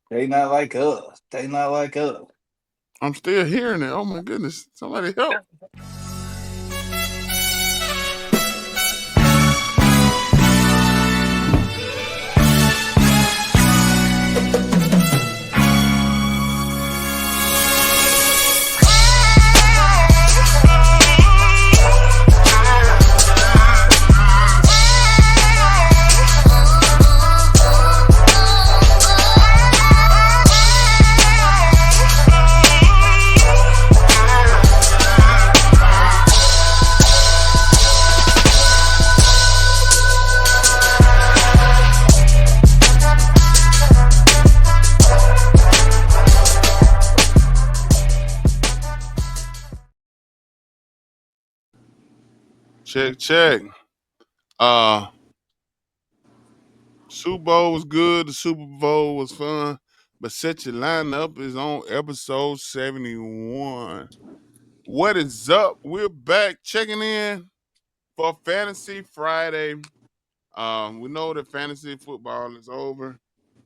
They not like us. They not like us. I'm still hearing it. Oh my goodness! Somebody help! Check, check. Uh, Super Bowl was good. The Super Bowl was fun. But Set Your Lineup is on episode 71. What is up? We're back checking in for Fantasy Friday. We know that fantasy football is over.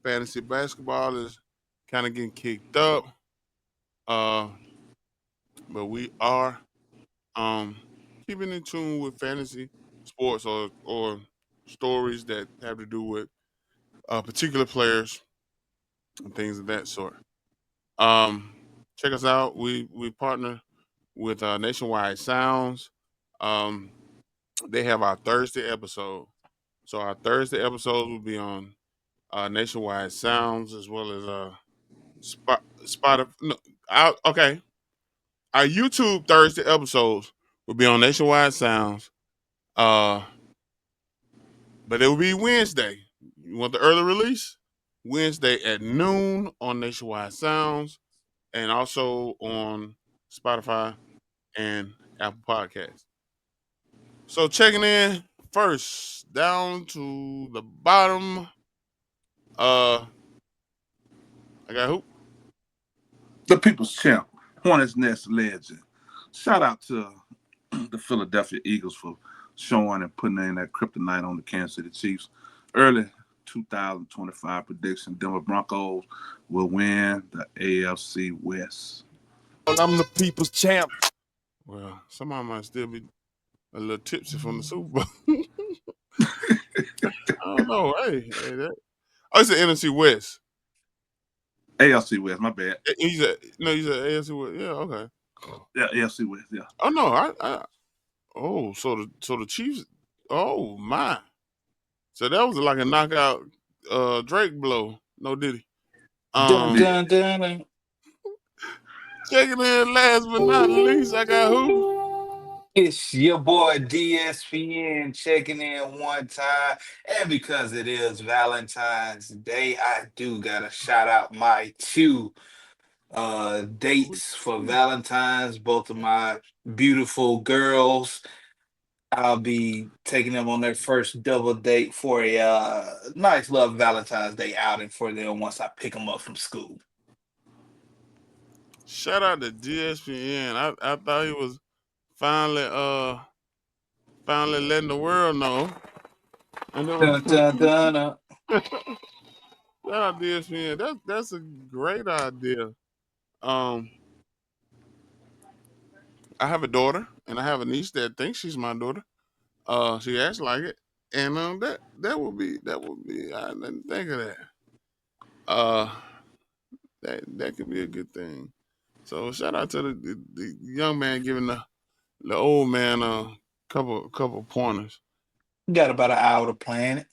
Fantasy basketball is kind of getting kicked up. Uh, but we are um keeping in tune with fantasy sports or stories that have to do with particular players and things of that sort. Um, Check us out. We partner with Nationwide Sounds. Um, they have our Thursday episode. So our Thursday episodes will be on Nationwide Sounds as well as Spotify. No, okay. Our YouTube Thursday episodes will be on Nationwide Sounds. Uh, but it will be Wednesday. You want the early release? Wednesday at noon on Nationwide Sounds and also on Spotify and Apple Podcasts. So checking in first down to the bottom. I got who? The People's Champ, Hornets Nest legend. Shout out to the Philadelphia Eagles for showing and putting in that kryptonite on the Kansas City Chiefs. Early 2025 prediction: Denver Broncos will win the AFC West. I'm the people's champ. Well, somebody might still be a little tipsy from the Super Bowl. I don't know. Hey, that. Oh, it's the NFC West. AFC West, my bad. He's a no. He's a AFC West. Yeah. Okay. Yeah, AFC West, yeah. Oh no. Oh, so the Chiefs. Oh my. So that was like a knockout Drake blow. No diddy. Dun dun dun. Dun. Checking in last but not least, I got who? It's your boy DSPN checking in one time. And because it is Valentine's Day, I do gotta shout out my two dates for Valentine's, both of my beautiful girls. I'll be taking them on their first double date for a nice love Valentine's Day outing for them once I pick them up from school. Shout out to DSPN. I thought he was finally finally letting the world know. And it was Dun, dun, dun, dun. shout out DSPN. That's a great idea. Um, I have a daughter and I have a niece that thinks she's my daughter. She acts like it, and that would be. I didn't think of that. Uh, that could be a good thing. So shout out to the young man giving the old man a couple pointers. Got about an hour to plan it.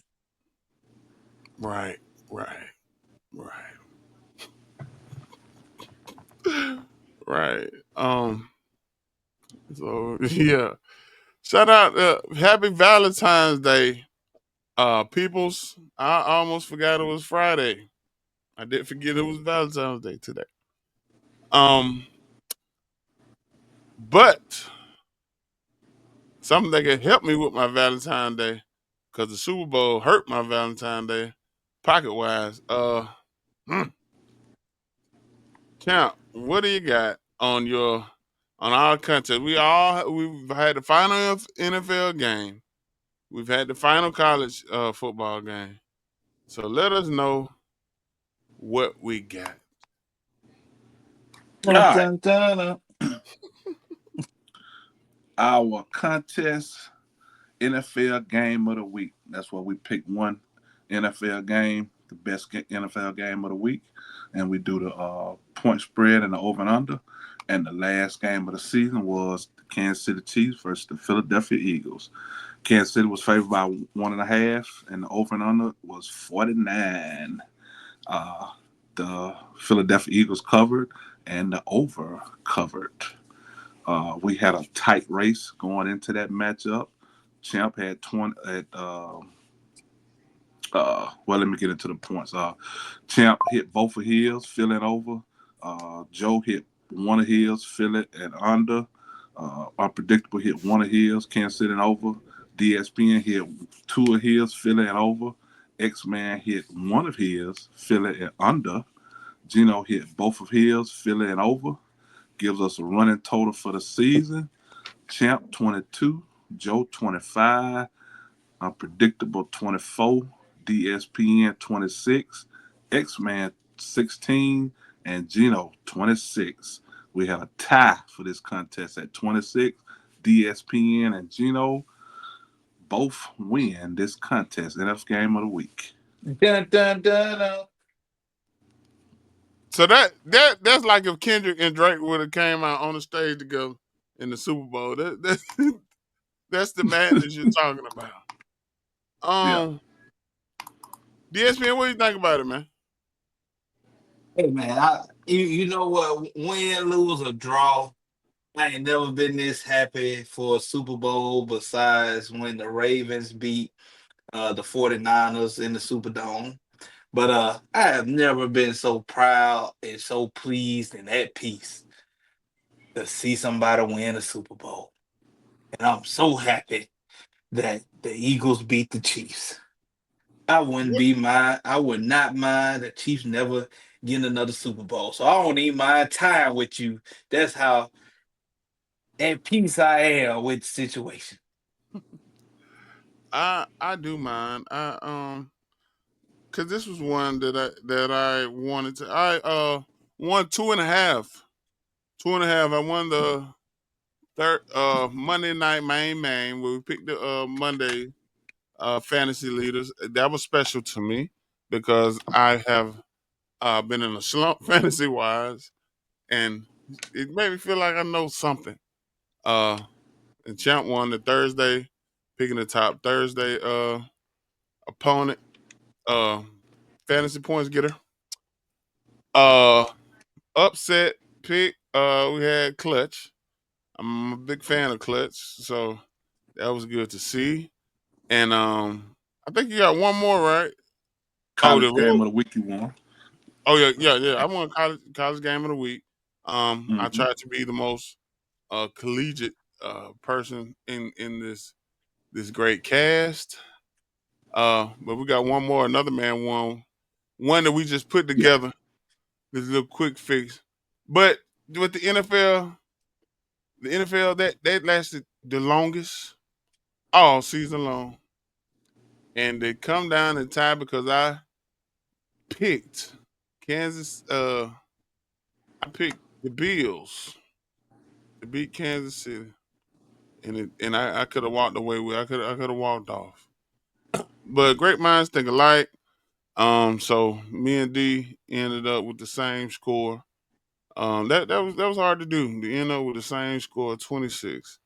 Right, right, right, right. So yeah, shout out, happy Valentine's Day, peoples. I almost forgot it was Friday. I did forget it was Valentine's Day today. Um, but something that can help me with my Valentine's Day, because the Super Bowl hurt my Valentine's Day pocket wise. Hmm, Champ, what do you got on our country? We've had the final NFL game. We've had the final college football game. So let us know what we got. All right. Dun, dun, dun. Our contest NFL game of the week. That's where we pick one NFL game, the best NFL game of the week, and we do the point spread and the over and under. And the last game of the season was the Kansas City Chiefs versus the Philadelphia Eagles. Kansas City was favored by 1.5, and the over and under was 49. The Philadelphia Eagles covered, and the over covered. We had a tight race going into that matchup. Champ had 20 at well, let me get into the points. Champ hit both of his, filling over. Joe hit one of his, fill it and under. Unpredictable hit one of his, Kansas City and over. DSPN hit two of his, fill it and over. X-Man hit one of his, fill it and under. Gino hit both of his, fill it and over. Gives us a running total for the season. Champ 22, Joe 25, Unpredictable 24, DSPN 26, X-Man 16, and Gino 26. We had a tie for this contest at 26. DSPN and Gino both win this contest, NFL Game of the Week. Dun, dun, dun, dun. So that's like if Kendrick and Drake would have came out on the stage together in the Super Bowl. That's the madness you're talking about. DSPN, what do you think about it, man? Hey man, you know what? Win, lose, or draw, I ain't never been this happy for a Super Bowl besides when the Ravens beat the 49ers in the Superdome. But I have never been so proud and so pleased and at peace to see somebody win a Super Bowl. And I'm so happy that the Eagles beat the Chiefs. I would not mind the Chiefs never getting another Super Bowl. So I don't even mind tying with you. That's how at peace I am with the situation. I do mind. Cause this was one that I wanted to. I won 2.5. 2.5. I won the third Monday night main where we picked the Monday fantasy leaders. That was special to me because I have been in a slump fantasy wise, and it made me feel like I know something. And Champ won the Thursday, picking the top Thursday opponent. Fantasy points getter. Upset pick. We had Clutch. I'm a big fan of Clutch, so that was good to see. And I think you got one more, right? College Game of the Week you won. Oh yeah. I won college game of the week. I tried to be the most collegiate person in this great cast. But we got one more. Another man won one that we just put together. This little quick fix. But with the NFL that lasted the longest all season long. And they come down and tie because I picked Kansas. I picked the Bills to beat Kansas City, and I could have walked away with. I could have walked off. But great minds think alike. So me and D ended up with the same score. That was hard to do. To end up with the same score, 26.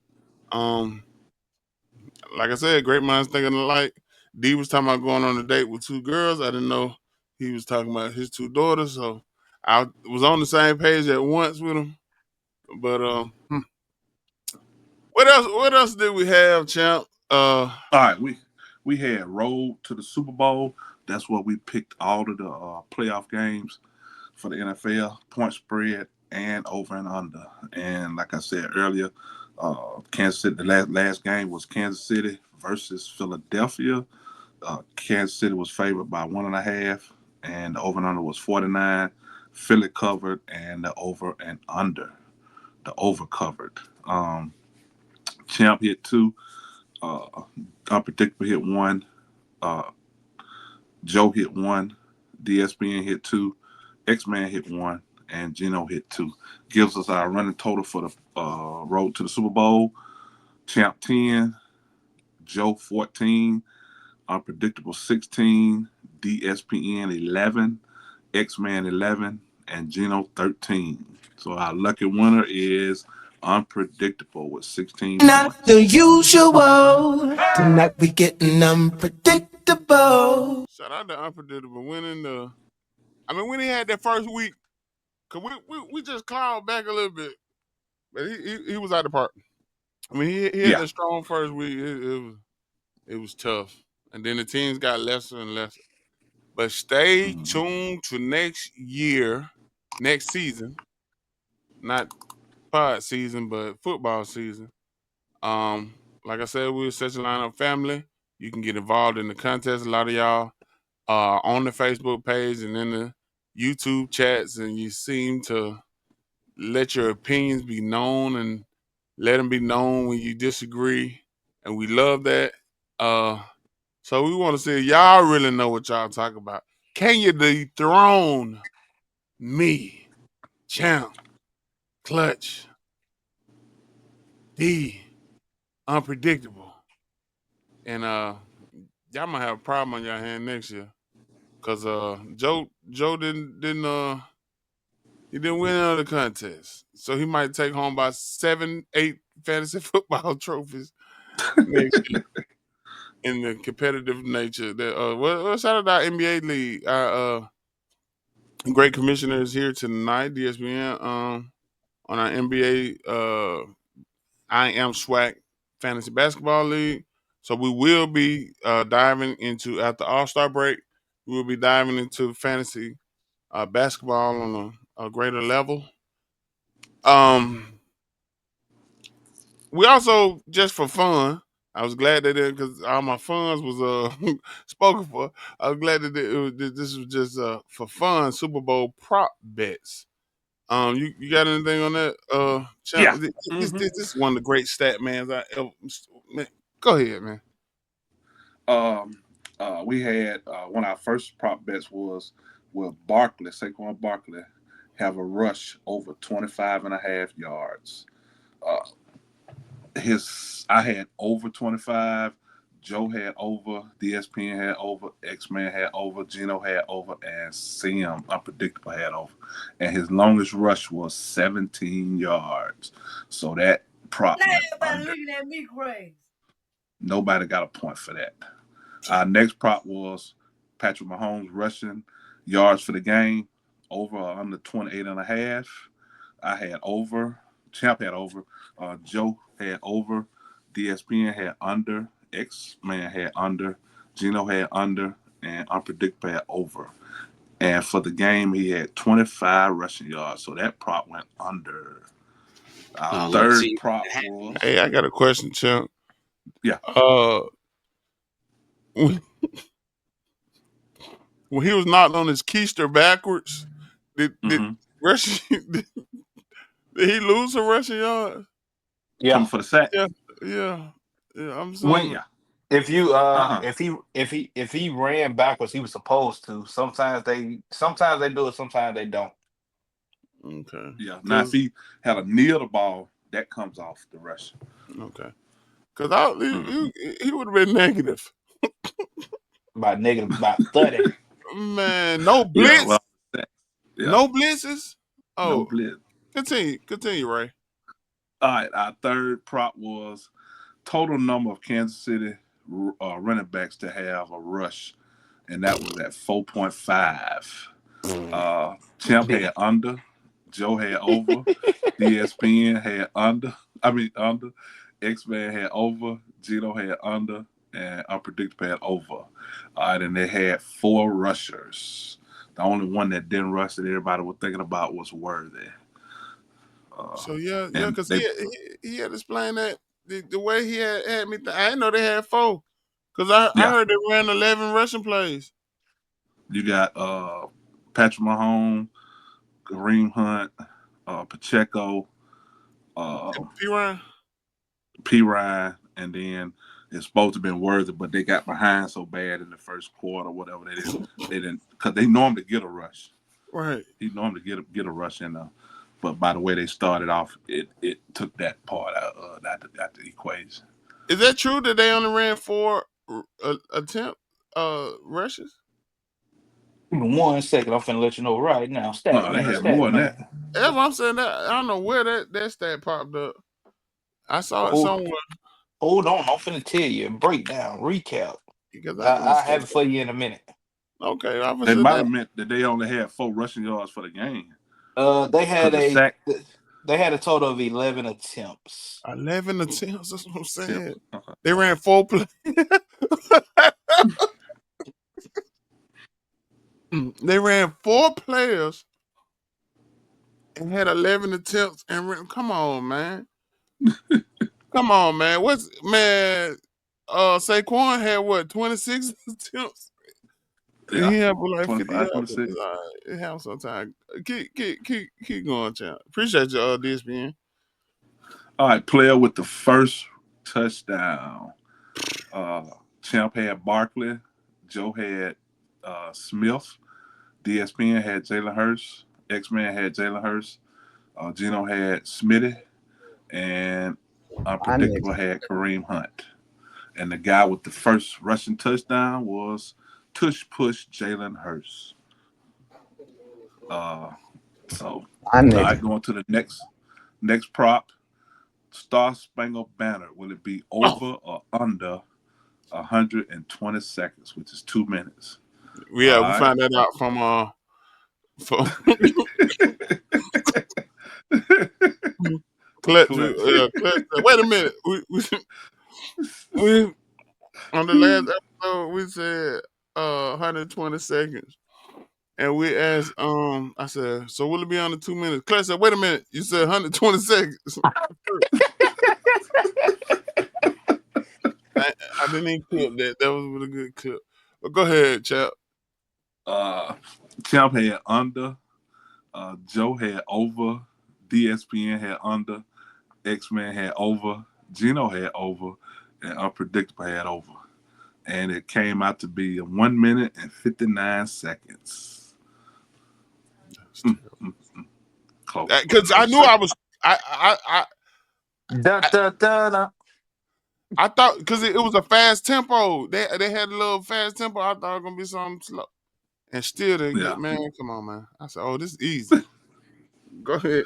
Like I said, great minds thinking alike. D was talking about going on a date with two girls. I didn't know he was talking about his two daughters, so I was on the same page at once with him. But what else did we have, champ? All right, we had Road to the Super Bowl. That's where we picked all of the playoff games for the NFL, point spread and over and under. And like I said earlier, Kansas City. The last game was Kansas City versus Philadelphia. Kansas City was favored by 1.5, and the over and under was 49. Philly covered, and the over and under. The over covered. Champ hit 2. Unpredictable hit 1. Joe hit 1. DSPN hit 2. X-Man hit 1, and Geno hit 2. Gives us our running total for the road to the Super Bowl. Champ 10, Joe 14, Unpredictable 16, DSPN 11, X-Man 11, and Geno 13. So our lucky winner is Unpredictable with 16 Not points. the usual. Tonight we getting unpredictable. Shout out to Unpredictable winning the. I mean, when he had that first week, cause we just clawed back a little bit, but he was out the park. I mean, he had a strong first week. It was tough, and then the teams got lesser and lesser. But stay tuned to next season, not pod season, but football season. Like I said, we're such a lineup family. You can get involved in the contest. A lot of y'all are on the Facebook page and in the YouTube chats, and you seem to let your opinions be known and let them be known when you disagree. And we love that. So we want to see if y'all really know what y'all talk about. Can you dethrone me, Champ, Clutch, D, Unpredictable? And y'all might have a problem on your hand next year. Cause Joe didn't he didn't win another contest. So he might take home by 7-8 fantasy football trophies next year in the competitive nature. That shout out to our NBA league. Our great commissioners here tonight, DSBN, on our NBA I Am SWAC Fantasy Basketball League. So we will be diving into, after All-Star break, we will be diving into fantasy basketball on a greater level. We also, just for fun, I was glad that because all my funds was spoken for. I was glad that this was just for fun Super Bowl prop bets. You got anything on that? Yeah. This is one of the great stat mans I ever. Man, go ahead, man. We had one of our first prop bets was with Barkley, Saquon Barkley, have a rush over 25.5 yards. I had over 25. Joe had over, DSPN had over, X-Man had over, Geno had over, and Sim, Unpredictable, had over. And his longest rush was 17 yards. So that prop went under. Looking at me crazy. Nobody got a point for that. Our next prop was Patrick Mahomes rushing yards for the game, over or under 28.5. I had over. Champ had over. Joe had over. DSPN had under. X-Man had under. Geno had under. And Unpredictable had over. And for the game, he had 25 rushing yards. So that prop went under. Our third prop was... Hey, I got a question, Champ. Yeah. When he was knocked on his keister backwards, did rushing? Did he lose a rushing yard? Yeah. Coming for the sack. Yeah. I'm saying. If you if he ran backwards, he was supposed to. Sometimes they do it, sometimes they don't. Okay. Yeah. Now if he had a knee of the ball, that comes off the rush. Okay. Because he would have been negative. By 30. Man, no blitz. No blitzes. Oh, no blitz. Continue, Ray. All right, our third prop was total number of Kansas City running backs to have a rush, and that was at 4.5. Champ had under, Joe had over, DSPN had under. X-Man had over, Geno had under, and Unpredictable had over. All right, and they had 4 rushers. The only one that didn't rush that everybody was thinking about was Worthy. Because he had explained that the way he had me. I didn't know they had 4. Because I heard they ran 11 rushing plays. You got Patrick Mahomes, Kareem Hunt, Pacheco, P. Ryan, and then it's supposed to have been Worthy, but they got behind so bad in the first quarter, whatever they didn't, because they normally get a rush. Right. He normally get a rush in there, but by the way they started off, it took that part out the equation. Is that true that they only ran 4 attempt rushes? Give me 1 second. I'm finna let you know right now. Stat No, they man, had stat more than man. that. That's what I'm saying. That I don't know where that stat popped up. I saw it Hold, somewhere hold on. I'm finna tell you. Breakdown, recap. because I knew I have something. it for you in a minute. Okay, I They said might that. have meant that they only had 4 rushing yards for the game They had because the sack a total of 11 attempts. 11 attempts. That's what I'm saying. attempts. Okay. They ran 4 plays. They ran 4 players and had 11 attempts and ran. Come on, man. Come on, man. Saquon had what, 26 attempts? Yeah, He had like 50 25, yards. 26. It have some time. Keep going, champ. Appreciate you, DSPN. All right, player with the first touchdown. Champ had Barkley. Joe had Smith. DSPN had Jalen Hurts. X-Man had Jalen Hurts. Gino had Smitty. And Unpredictable had Kareem Hunt. And the guy with the first rushing touchdown was Tush Push Jalen Hurts. So, all right, going to the next prop. Star Spangled Banner. Will it be over or under 120 seconds, which is 2 minutes? Yeah, All we right. found that out from Clutch. Clutch. Clutch. Wait a minute. We on the last episode we said 120 seconds. And we asked, I said, so will it be under 2 minutes? Clutch said, wait a minute, you said 120 seconds. I didn't even clip that. That was a really good clip. But go ahead, chap. Champ had under. Joe had over. DSPN had under. X-Man had over. Gino had over. And Unpredictable had over. And it came out to be 1 minute and 59 seconds. Close. Because I knew I was I thought because it was a fast tempo. They had a little fast tempo. I thought it was gonna be something slow. And still didn't get, man, come on, man. I said, oh, this is easy. Go ahead.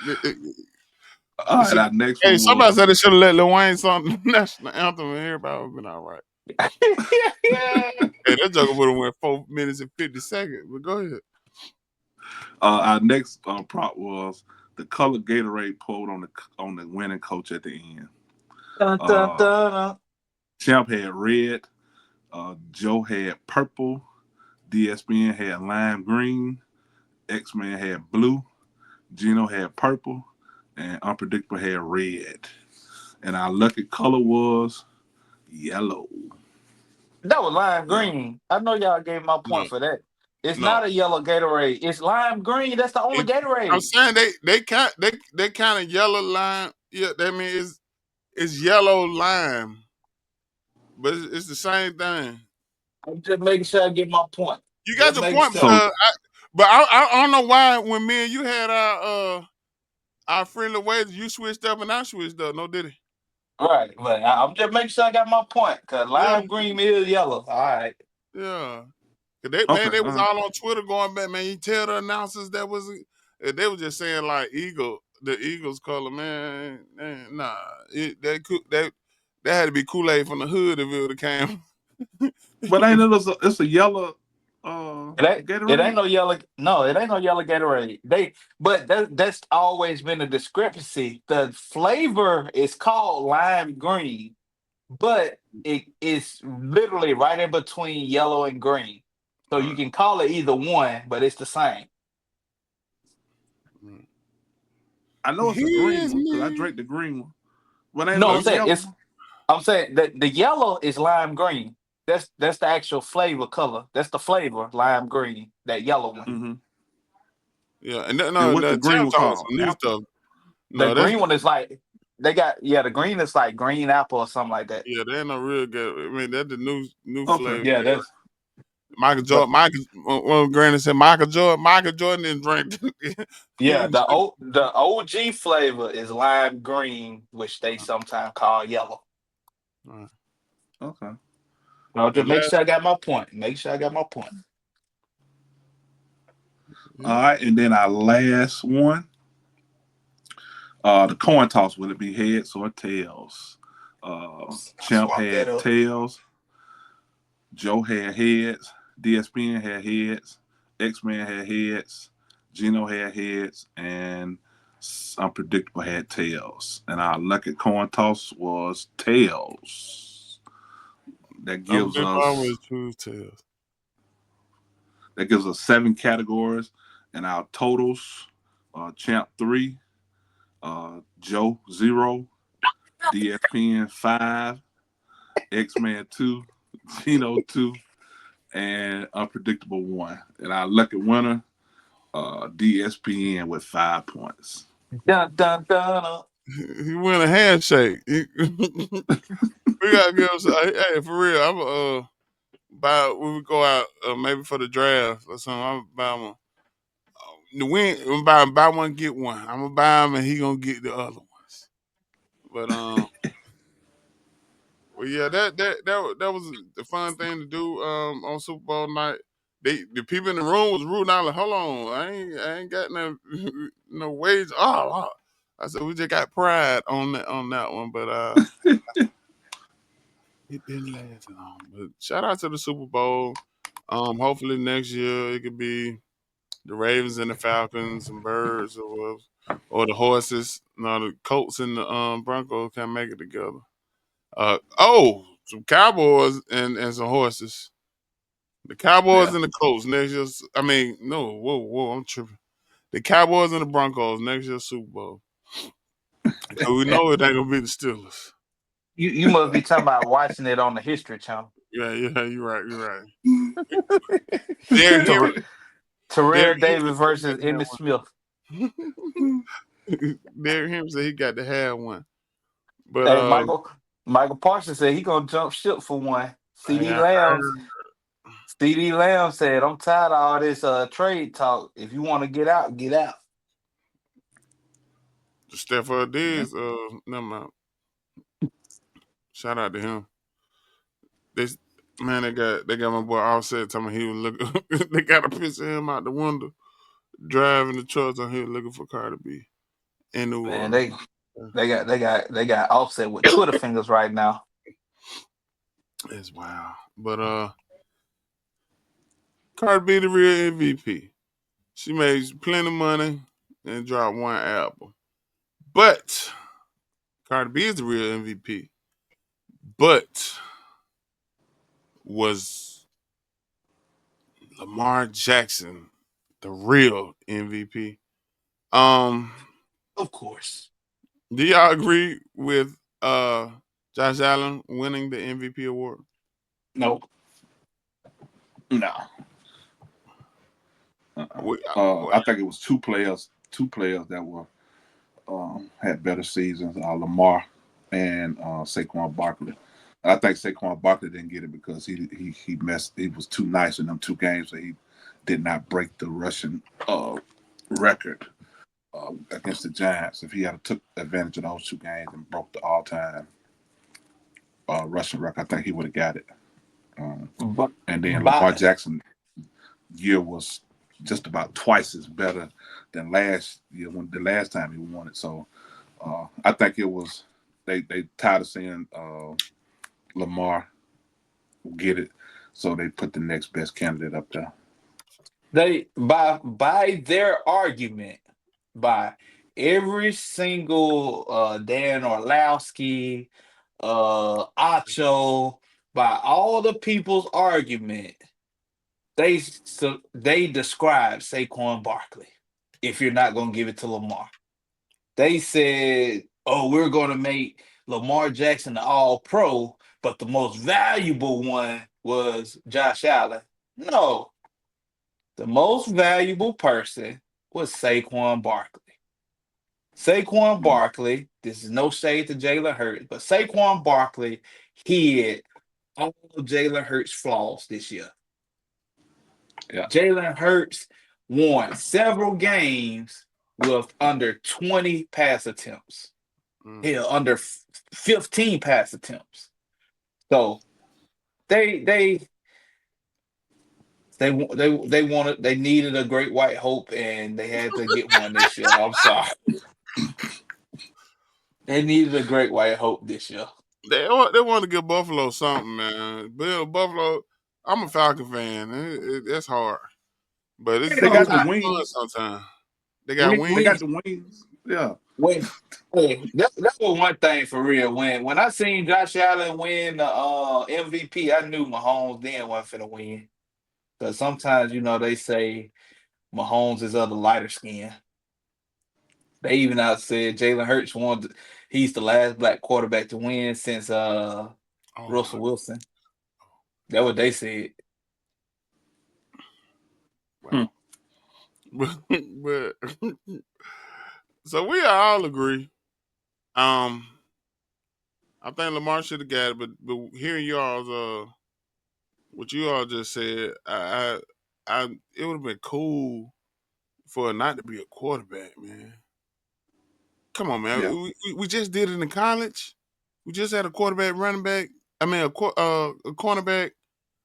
All right, our next Hey, one somebody was, said they should have let Lil Wayne sing the national anthem and everybody would have been all right. Hey, that joker would have went 4 minutes and 50 seconds. But go ahead. our next prop was the color Gatorade pulled on the winning coach at the end. Champ had red. Joe had purple. DSPN had lime green. X-Man had blue. Gino had purple. And Unpredictable had red. And our lucky color was yellow. That was lime green. I know y'all gave my point for that. It's not a yellow Gatorade. It's lime green. That's the only Gatorade. I'm saying they kind of yellow lime. Yeah, that means it's yellow lime, but it's the same thing. I'm just making sure I get my point. You got your point, but I don't know why when me and you had our friendly ways, you switched up and I switched up. No, did he? Right, but I'm just making sure I got my point because lime green is yellow. All right. Yeah. Man, they was all on Twitter going back, man. You tell the announcers they were just saying like the Eagles color, man. Nah, that had to be Kool-Aid from the hood if it would have came. But it's a yellow Gatorade? It ain't no yellow. No, it ain't no yellow Gatorade. That's always been a discrepancy. The flavor is called lime green, but it is literally right in between yellow and green. So you can call it either one, but it's the same. I know it's a green one because I drank the green one. But No, I'm saying that the yellow is lime green. That's the actual flavor color. That's the flavor, lime green. That yellow one. Mm-hmm. Yeah, and what's the green one called? New stuff. No, the green one is like the green is like green apple or something like that. Yeah, they ain't no real good. I mean, that's the new Okay. flavor. Yeah, Michael Jordan. Granny said Michael Jordan didn't drink. He Yeah, didn't drink. the OG flavor is lime green, which they sometimes call yellow. Okay. No, The just make last, sure I got my point. Make sure I got my point. All right, and then our last one, the coin toss. Will it be heads or tails? Champ Swap that had up. tails. Joe had heads. DSPN had heads. X-Man had heads. Gino had heads, and Unpredictable had tails. And our lucky coin toss was tails. That gives Unpredictable always us choose tails. 7 categories, and our totals: Champ 3, Joe 0, DSPN 5, X-Man 2, Gino 2, and Unpredictable 1. And our lucky winner, DSPN with 5 points. Dun dun dun. He win a handshake. We gotta give him some, hey, for real. I'm buy when we go out maybe for the draft or something. I'm buy him the win. I'm buy one get one. I'm gonna buy him and he gonna get the other ones. But well, yeah, that was the fun thing to do on Super Bowl night. The people in the room was rooting out like, hold on, I ain't got no wage. Oh, I said we just got pride on that one, but it didn't last long. But shout out to the Super Bowl. Hopefully next year it could be the Ravens and the Falcons and Birds or the horses. No, the Colts and the Broncos can make it together. Some Cowboys and some horses. The Cowboys Yeah. and the Colts next year. I mean, no, whoa, I'm tripping. The Cowboys and the Broncos next year Super Bowl. So we know it ain't gonna be the Steelers. You must be talking about watching it on the History Channel. Yeah, you're right. Derrick Ter- Henry, Terrell Derrick Davis Henry versus Emmitt Smith. Derrick Henry said he got to have one. But Hey, Michael Parsons said he gonna jump ship for one. I heard CD Lamb said, I'm tired of all this trade talk. If you want to get out, get out. Stephon Diggs, never mind. Shout out to him. They got my boy Offset telling me he was looking. They got a picture of him out the window driving the trucks on here looking for Cardi B in New Man, Orleans. they got Offset with Twitter fingers right now. It's wild. But Cardi B the real MVP. She made plenty of money and dropped one album. But Cardi B is the real MVP. But was Lamar Jackson the real MVP? Of course. Do y'all agree with Josh Allen winning the MVP award? No. No. I think it was two players that were had better seasons, Lamar and Saquon Barkley. I think Saquon Barkley didn't get it because he messed. He was too nice in them 2 games, so he did not break the rushing record against the Giants. If he had took advantage of those 2 games and broke the all-time rushing record, I think he would have got it. And then Lamar Jackson year was just about twice as better than last year when the last time he won it. So I think it was they tired of seeing Lamar get it, so they put the next best candidate up there. They by their argument, by every single Dan Orlowski, Acho, by all the people's argument, they described Saquon Barkley. If you're not going to give it to Lamar, they said, "Oh, we're going to make Lamar Jackson the All-Pro, but the most valuable one was Josh Allen." No, the most valuable person was Saquon Barkley. Saquon Barkley, this is no shade to Jalen Hurts, but Saquon Barkley hid all of Jalen Hurts' flaws this year. Yeah. Jalen Hurts won several games with under 20 pass attempts. Mm. Hell, under 15 pass attempts. So they they needed a great white hope, and they had to get one this year. I'm sorry. They needed a great white hope this year. They want to give Buffalo something, man. Buffalo, I'm a Falcon fan. That's hard, but it's They got the sometimes fun. wings. Sometimes they got We They we got wings. the wings. Yeah. when hey, that was one thing for real. When I seen Josh Allen win the MVP, I knew Mahomes then wasn't finna win. Because sometimes they say Mahomes is of the lighter skin. They even out said Jalen Hurts he's the last black quarterback to win since Oh my! Russell Wilson. That's what they said. Hmm. but so we all agree. I think Lamar should have got it, but hearing y'all's what you all just said, it would have been cool for it not to be a quarterback, man. Come on, man. Yeah. We just did it in college. We just had a quarterback, running back. I mean, a cornerback,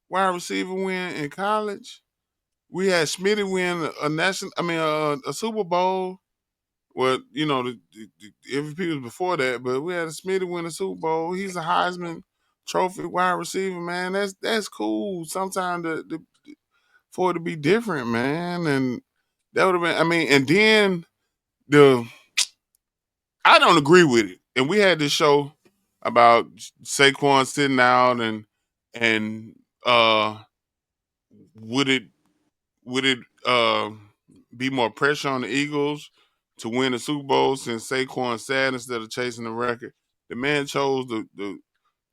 wide receiver win in college. We had Smitty win a national. I mean, a Super Bowl. Well, the MVP was before that, but we had a Smitty win a Super Bowl. He's a Heisman Trophy wide receiver, man. That's cool. Sometimes for it to be different, man, and that would have been. I mean, and then the I don't agree with it. And we had this show about Saquon sitting out and would it would it be more pressure on the Eagles to win the Super Bowl since Saquon sat instead of chasing the record? The man chose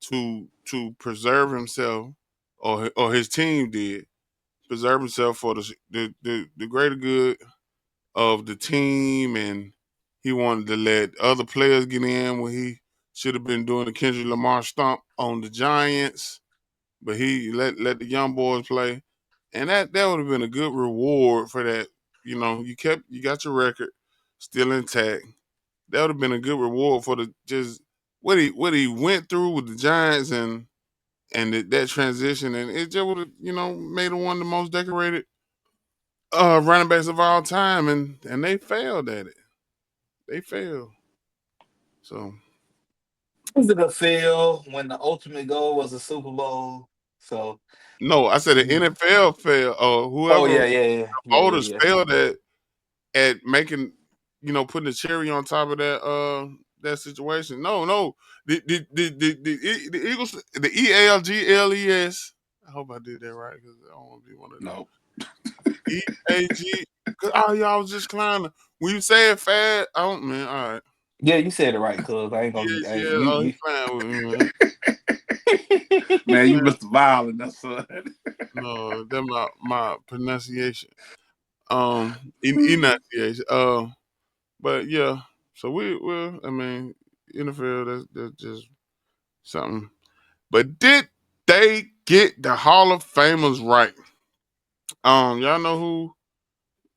to preserve himself, or his team did preserve himself for the greater good of the team, and he wanted to let other players get in when he should have been doing the Kendrick Lamar stomp on the Giants, but he let the young boys play, and that would have been a good reward for that. You got your record still intact. That would have been a good reward for the just what he went through with the Giants and that transition, and it just would have made him one of the most decorated running backs of all time, and they failed at it. They failed. So Was it a fail when the ultimate goal was a Super Bowl? So, no, I said the mm. NFL failed, or Oh whoever yeah, yeah, yeah, yeah, yeah, voters yeah. failed at making, putting the cherry on top of that situation. No, the Eagles, the EALGLES. I hope I did that right because I don't want to be one of them. No. EAG. Cause y'all was just clowning. When you say it fast, I don't man. All right. Yeah, you said it right, cuz I ain't gonna. Yeah. Oh, he fine with me, man. Man, you Man, Mr. Violent, that's son. no, that my pronunciation. Enunciation. But yeah. So I mean, NFL. That's just something. But did they get the Hall of Famers right? Y'all know who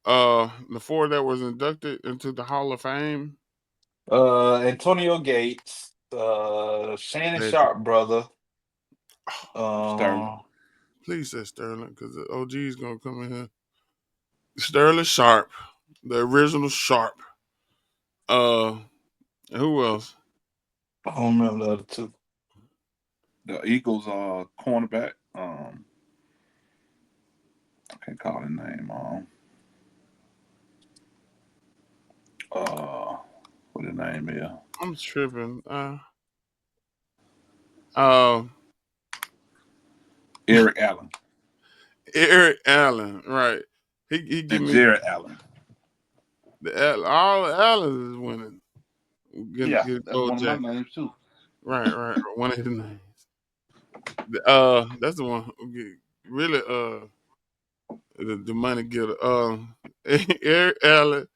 the four that was inducted into the Hall of Fame? Antonio Gates, Shannon Legend. Sharp brother. Sterling. Uh, Please say Sterling, because the OG is gonna come in here. Sterling Sharp, the original Sharp. And who else? I don't remember the other two. The Eagles cornerback. I can't call his name. What his name is? I'm tripping. Uh, Eric Allen Eric Allen, right? He give and me Jared Allen. all the Allens is winning. Yeah, Get a that's gold one of my jacket. names too. Right. One of his names. That's the one who get really the money getter. Eric Allen,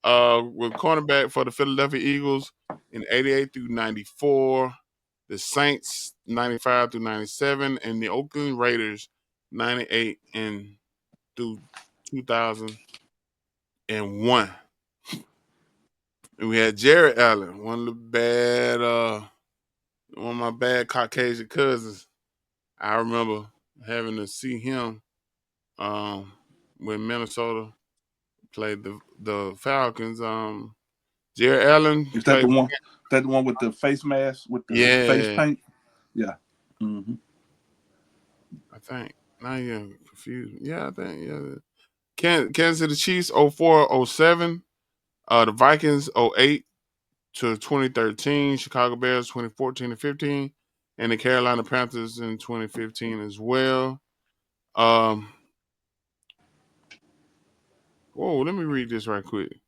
was cornerback for the Philadelphia Eagles in 88 through 94, the Saints 95 through 97, and the Oakland Raiders 98 and through 2001. And we had Jared Allen, one of my bad Caucasian cousins. I remember having to see him when Minnesota played the Falcons. Jared Allen Is that played. the one? That the one with the face mask with the face Yeah, paint? Yeah. Mm-hmm. I think. Now you're confused. Yeah, I think. Yeah. Kansas City Chiefs 04-07. The Vikings 08 to 2013. Chicago Bears 2014-15. And the Carolina Panthers in 2015 as well. Whoa, let me read this right quick.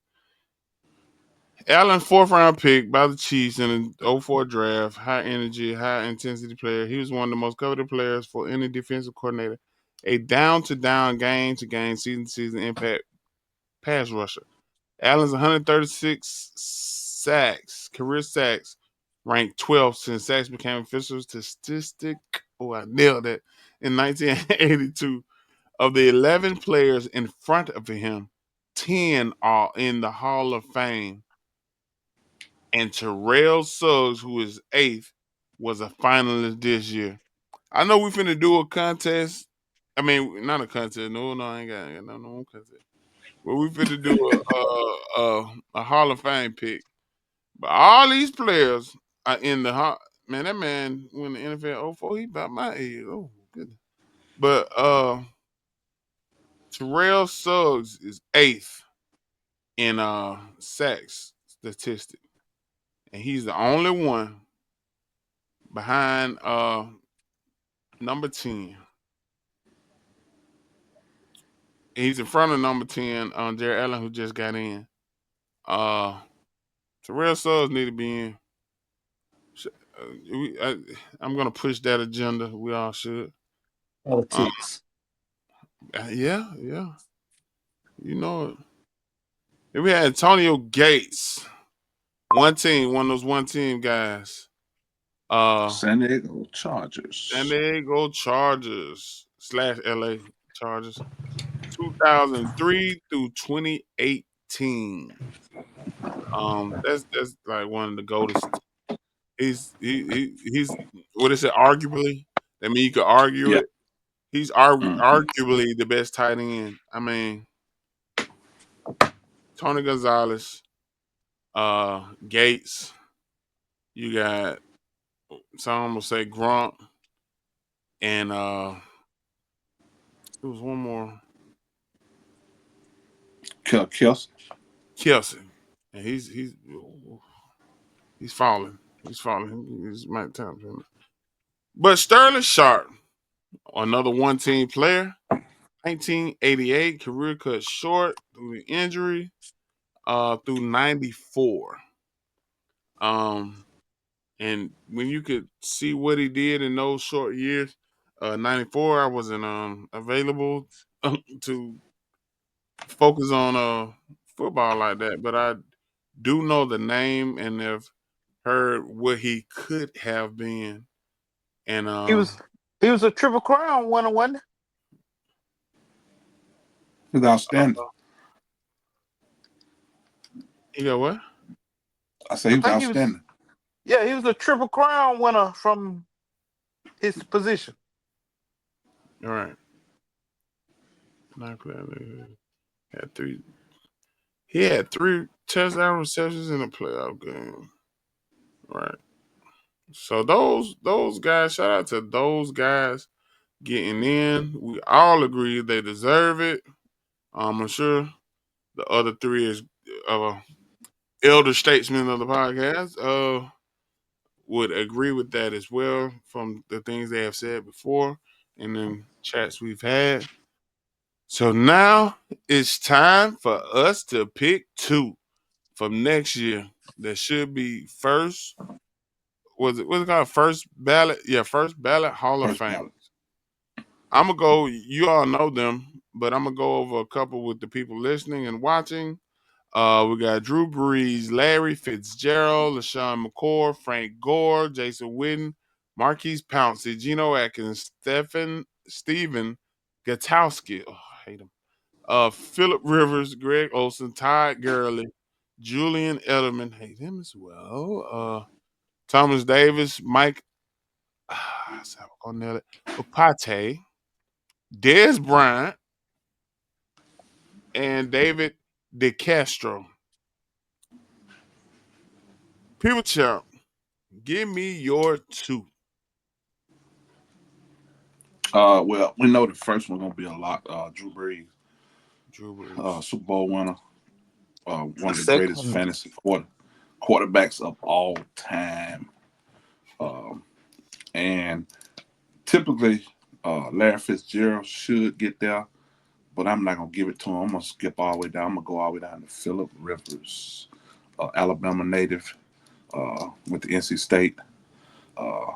Allen, 4th-round pick by the Chiefs in the 04 draft, high energy, high intensity player. He was one of the most coveted players for any defensive coordinator. A down-to-down, game-to-game, season-to-season impact pass rusher. Allen's 136 sacks, career sacks, ranked 12th since sacks became official statistic. Oh, I nailed it. In 1982, of the 11 players in front of him, 10 are in the Hall of Fame. And Terrell Suggs, who is 8th, was a finalist this year. I know we finna do a contest. I mean, not a contest. No, I ain't got no contest. But we finna do a Hall of Fame pick. But all these players are in the Hall. Man, that man when the NFL 04, he about my age. Oh goodness. But Terrell Suggs is 8th in sacks statistic. And he's the only one behind number 10. He's in front of number 10 on Jared Allen, who just got in. Terrell Suggs need to be in. I'm gonna push that agenda. We all should. Politics. Yeah. You know it. And we had Antonio Gates. One of those one team guys. San Diego Chargers. San Diego Chargers / LA Chargers. 2003 through 2018. That's like one of the goatest. He's what is it? Arguably, that mean you could argue Yeah. it. He's Mhm. arguably the best tight end. I mean, Tony Gonzalez, Gates. You got some will say Gronk, and there was one more, Kelsey. Kelsey, and he's falling. He's falling. He's my time. But Sterling Sharp, another one team player, 1988, career cut short through the injury, through 94. And when you could see what he did in those short years, 94, I wasn't available to focus on football like that, but I do know the name and have heard what he could have been. And He was a Triple Crown winner, wasn't He was outstanding. he got what? I say he was I think he was- outstanding. he? Yeah, he was a Triple Crown winner from his position. All right. Not clear. Had three. He had 3 touchdown receptions in a playoff game. Right. So those guys, shout out to those guys getting in. We all agree they deserve it. I'm sure the other 3 is elder statesmen of the podcast would agree with that as well from the things they have said before and then chats we've had. So now it's time for us to pick 2 from next year. That should be first. What's it called? First ballot? Yeah, first ballot Hall of First Fame. ballot. I'm gonna go. You all know them, but I'm gonna go over a couple with the people listening and watching. We got Drew Brees, Larry Fitzgerald, LaShawn McCord, Frank Gore, Jason Witten, Marquise Pouncey, Geno Atkins, Stephen Gutowski. Oh, I hate him. Philip Rivers, Greg Olson, Todd Gurley, Julian Edelman, hate him as well. Thomas Davis, Mike Opate, Dez Bryant, and David DeCastro. People champ, give me your two. Well, we know the first one gonna be a lot. Drew Brees, Drew Brees. Super Bowl winner, one of the greatest Second, fantasy quarterbacks of all time. And typically, Larry Fitzgerald should get there, but I'm not gonna give it to him. I'm gonna skip all the way down. I'm gonna go all the way down to Philip Rivers, Alabama native, went to NC State.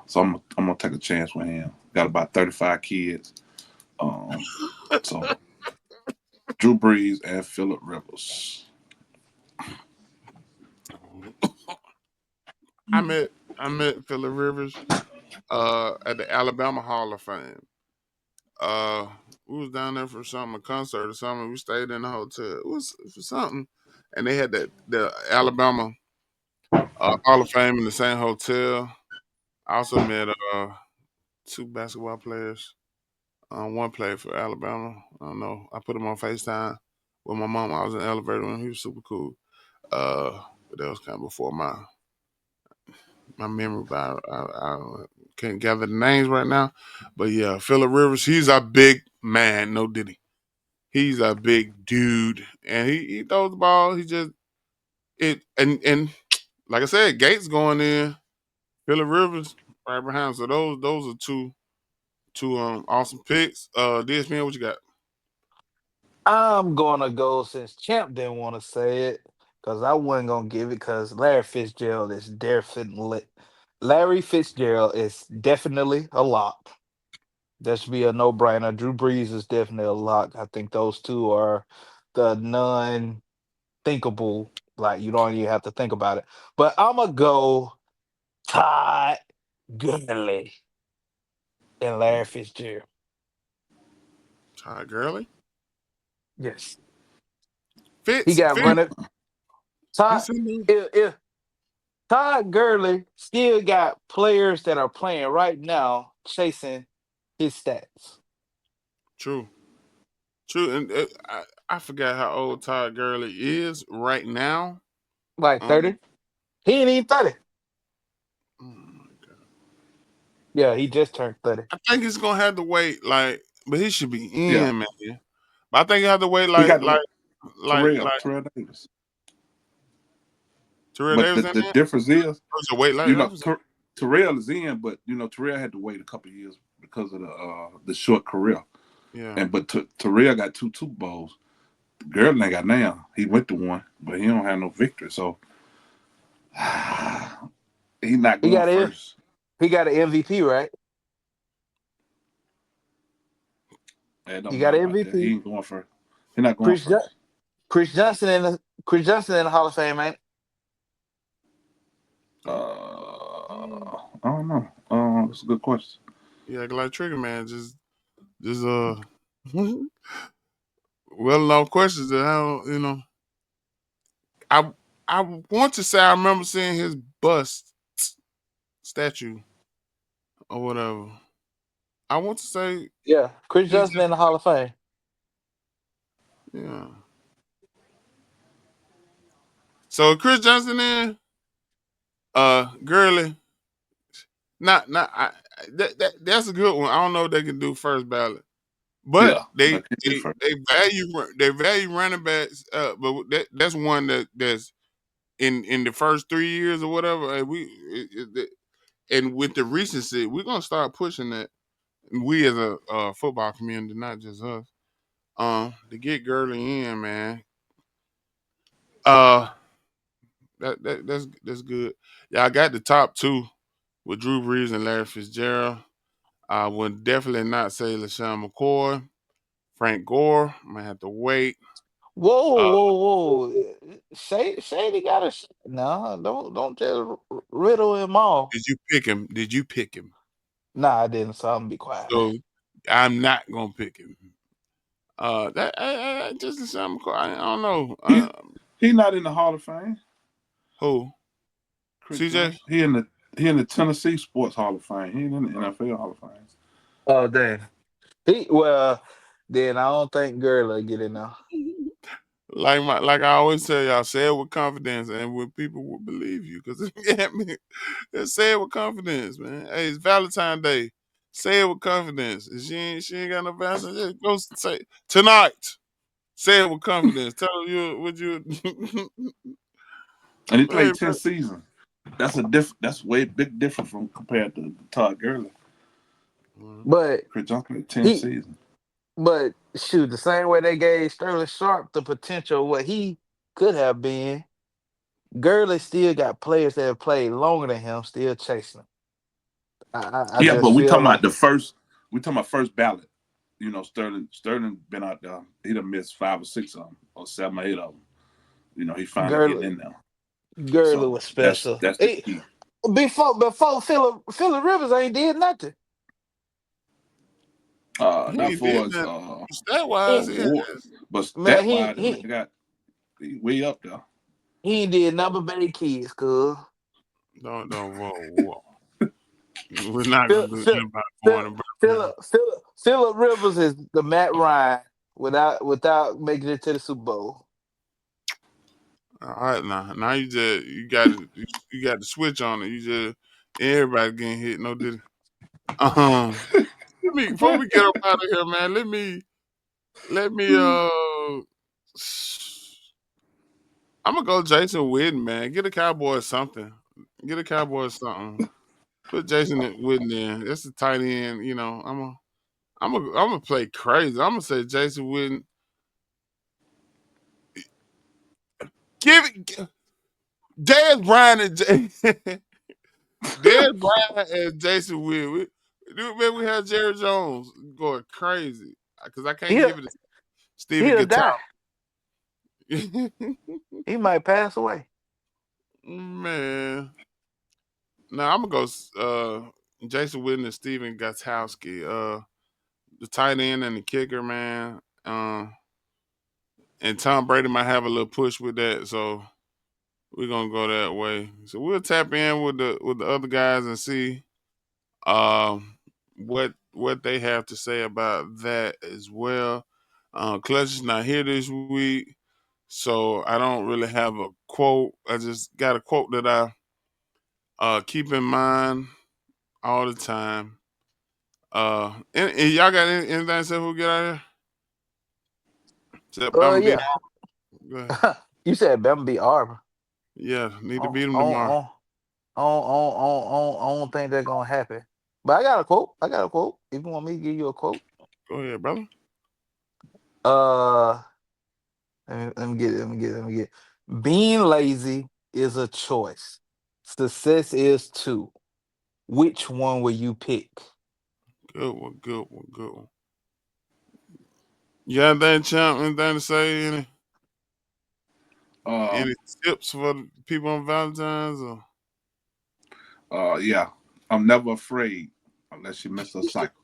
So I'm gonna take a chance with him. Got about 35 kids. So Drew Brees and Philip Rivers. I met Philip Rivers at the Alabama Hall of Fame. We was down there for a concert or something. We stayed in the hotel. It was for something, and they had the Alabama Hall of Fame in the same hotel. I also met two basketball players. One played for Alabama. I don't know. I put him on FaceTime with my mom. I was in the elevator and he was super cool. But that was kind of before my memory. But I can't gather the names right now. But yeah, Philip Rivers, he's a big man. No diddy. He's a big dude, and he throws the ball. He just and like I said, Gates going in, Philip Rivers right behind. So those are two awesome picks. DSPN, what you got? I'm gonna go since Champ didn't want to say it because I wasn't gonna give it because Larry Fitzgerald is definitely a lock. That should be a no-brainer. Drew Brees is definitely a lock. I think those two are the non-thinkable. Like you don't even have to think about it. But I'm gonna go Todd Gurley and Larry Fitzgerald. Todd Gurley, Yes, he Fitz, got running. Todd, He's in there. if Todd Gurley still got players that are playing right now chasing his stats. True, and I forgot how old Todd Gurley is right now. Like Um, 30. He ain't even 30. oh my God. Yeah, he just turned 30. I think he's gonna have to wait, but he should be Yeah, in, man. But I think you have to wait, he got like Terrell Davis. Terrell But Davis the, in the there. difference is, Or is it wait you later? know, Terrell is in, but Terrell had to wait a couple of years because of the short career. Yeah. But Terrell got two Super Bowls. Gurley ain't got now. He went to one, but he don't have no victory. So he's not He going got a first. he got an MVP, right? It He don't got matter an about that. He MVP. ain't going first. He's not going Chris Jo- first. Chris Johnson in the Hall of Fame, ain't? I don't know. That's a good question. Yeah, like Trigger Man, just well known questions that I don't, I want to say I remember seeing his bust statue or whatever. I want to say Yeah, Chris he's Johnson just in the Hall of Fame. yeah. So Chris Johnson in, Gurley, that's a good one. I don't know if they can do first ballot, but Yeah, they that can't be first. they value running backs. But that's one that's in the first 3 years or whatever. And with the recency, we're gonna start pushing that. We as a football community, not just us, to get Gurley in, man. Uh, that's good. Yeah, I got the top two with Drew Brees and Larry Fitzgerald. I would definitely not say LaShawn McCoy. Frank Gore, might have to wait. Whoa, Uh, whoa, whoa! Shady got a no. Don't just riddle him off. did you pick him? Did you pick him? Nah, I didn't. So I'm gonna be quiet. So I'm not gonna pick him. That just something. I don't know. He not in the Hall of Fame. Who? Chris CJ? Johnson. He in the Tennessee Sports Hall of Fame. He ain't in the NFL Hall of Fame. Oh damn. Then I don't think Gurley get in there. Like I always tell y'all, say it with confidence, and when people will believe you, because just say it with confidence, man. Hey, it's Valentine's Day. Say it with confidence. If she ain't got no Valentine's, just go say tonight. Say it with confidence. Tell her what you. And he Hey, played 10 seasons. That's way big different from compared to Todd Gurley. But Chris Johnson played 10 he seasons. but shoot, the same way they gave Sterling Sharp the potential of what he could have been, Gurley still got players that have played longer than him still chasing him. I Yeah, but just feel like we talking about first ballot. You know, Sterling been out there. He done missed 5 or 6 of them, or 7 or 8 of them. You know, he finally Gurley getting in there. Gurley So was that's special. the key. Before Phillip Rivers ain't did nothing. he Not ain't for did us nothing. Stat wise, yeah. awards, but Man, stat wise, that nigga got way up there. he ain't did nothing but baby kids, cuz. Don't whoa. We're not Phil, gonna do Phil, that about Phil, born and Birmingham. Phillip Rivers is the Matt Ryan without making it to the Super Bowl. All right, now you got the switch on it. You just everybody getting hit. No did. Before we get up out of here, man. Let me I'm gonna go Jason Witten, man. Get a Cowboy something. Get a Cowboy something. Put Jason Witten in. That's the tight end. You know, I'm gonna play crazy. I'm gonna say Jason Witten. Give it. Dez Bryant and Dez Bryant and Jason Witten. We had Jerry Jones going crazy because I can't He'll give it to Stephen he'll Guitar. die. He might pass away. Man. Now I'm gonna go Jason Witten and Steven Gutowski. The tight end and the kicker, man. And Tom Brady might have a little push with that, so we're gonna go that way. So we'll tap in with the other guys and see what they have to say about that as well. Clutch is not here this week, so I don't really have a quote. I just got a quote that I keep in mind all the time. And y'all got anything to say who get out of here? Except Bama beat Yeah. Go ahead. You said Bama beat Auburn. Yeah, need to I beat them don't, tomorrow. I don't think that's gonna happen. But I got a quote. If you want me to give you a quote. Go ahead, brother. Let me get it. Being lazy is a choice. Success is too. Which one will you pick? Good one. You got anything, champ? Anything to say? Any tips for the people on Valentine's? Or? Yeah, I'm never afraid unless you miss a cycle.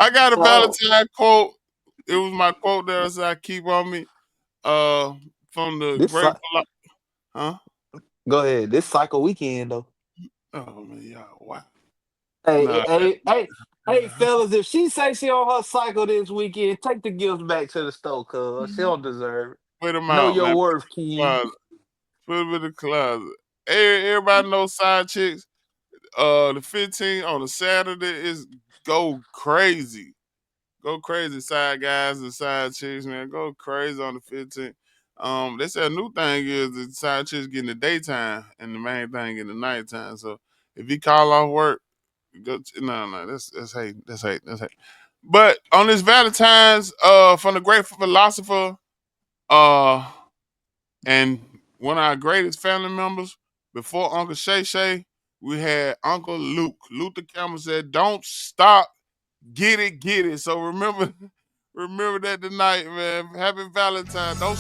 I got a Oh. Valentine quote. It was my quote that I keep on me. From the This great, cy- huh? Go ahead. This cycle weekend though. Oh man, yeah, wow. Hey, Nah, fellas, if she say she on her cycle this weekend, take the gifts back to the store, cuz she don't deserve it. wait them Know out, your man. worth, King. Put them in the closet. Everybody knows side chicks. The 15th on a Saturday is go crazy. Go crazy, side guys and side chicks, man. Go crazy on the 15th. They said a new thing is the side chicks get in the daytime and the main thing in the nighttime. So if you call off work, no, that's hate. That's hate. But on this Valentine's, from the great philosopher, and one of our greatest family members before Uncle Shay Shay, we had Uncle Luke. Luther Campbell said, "Don't stop, get it." So remember that tonight, man. Happy Valentine. Don't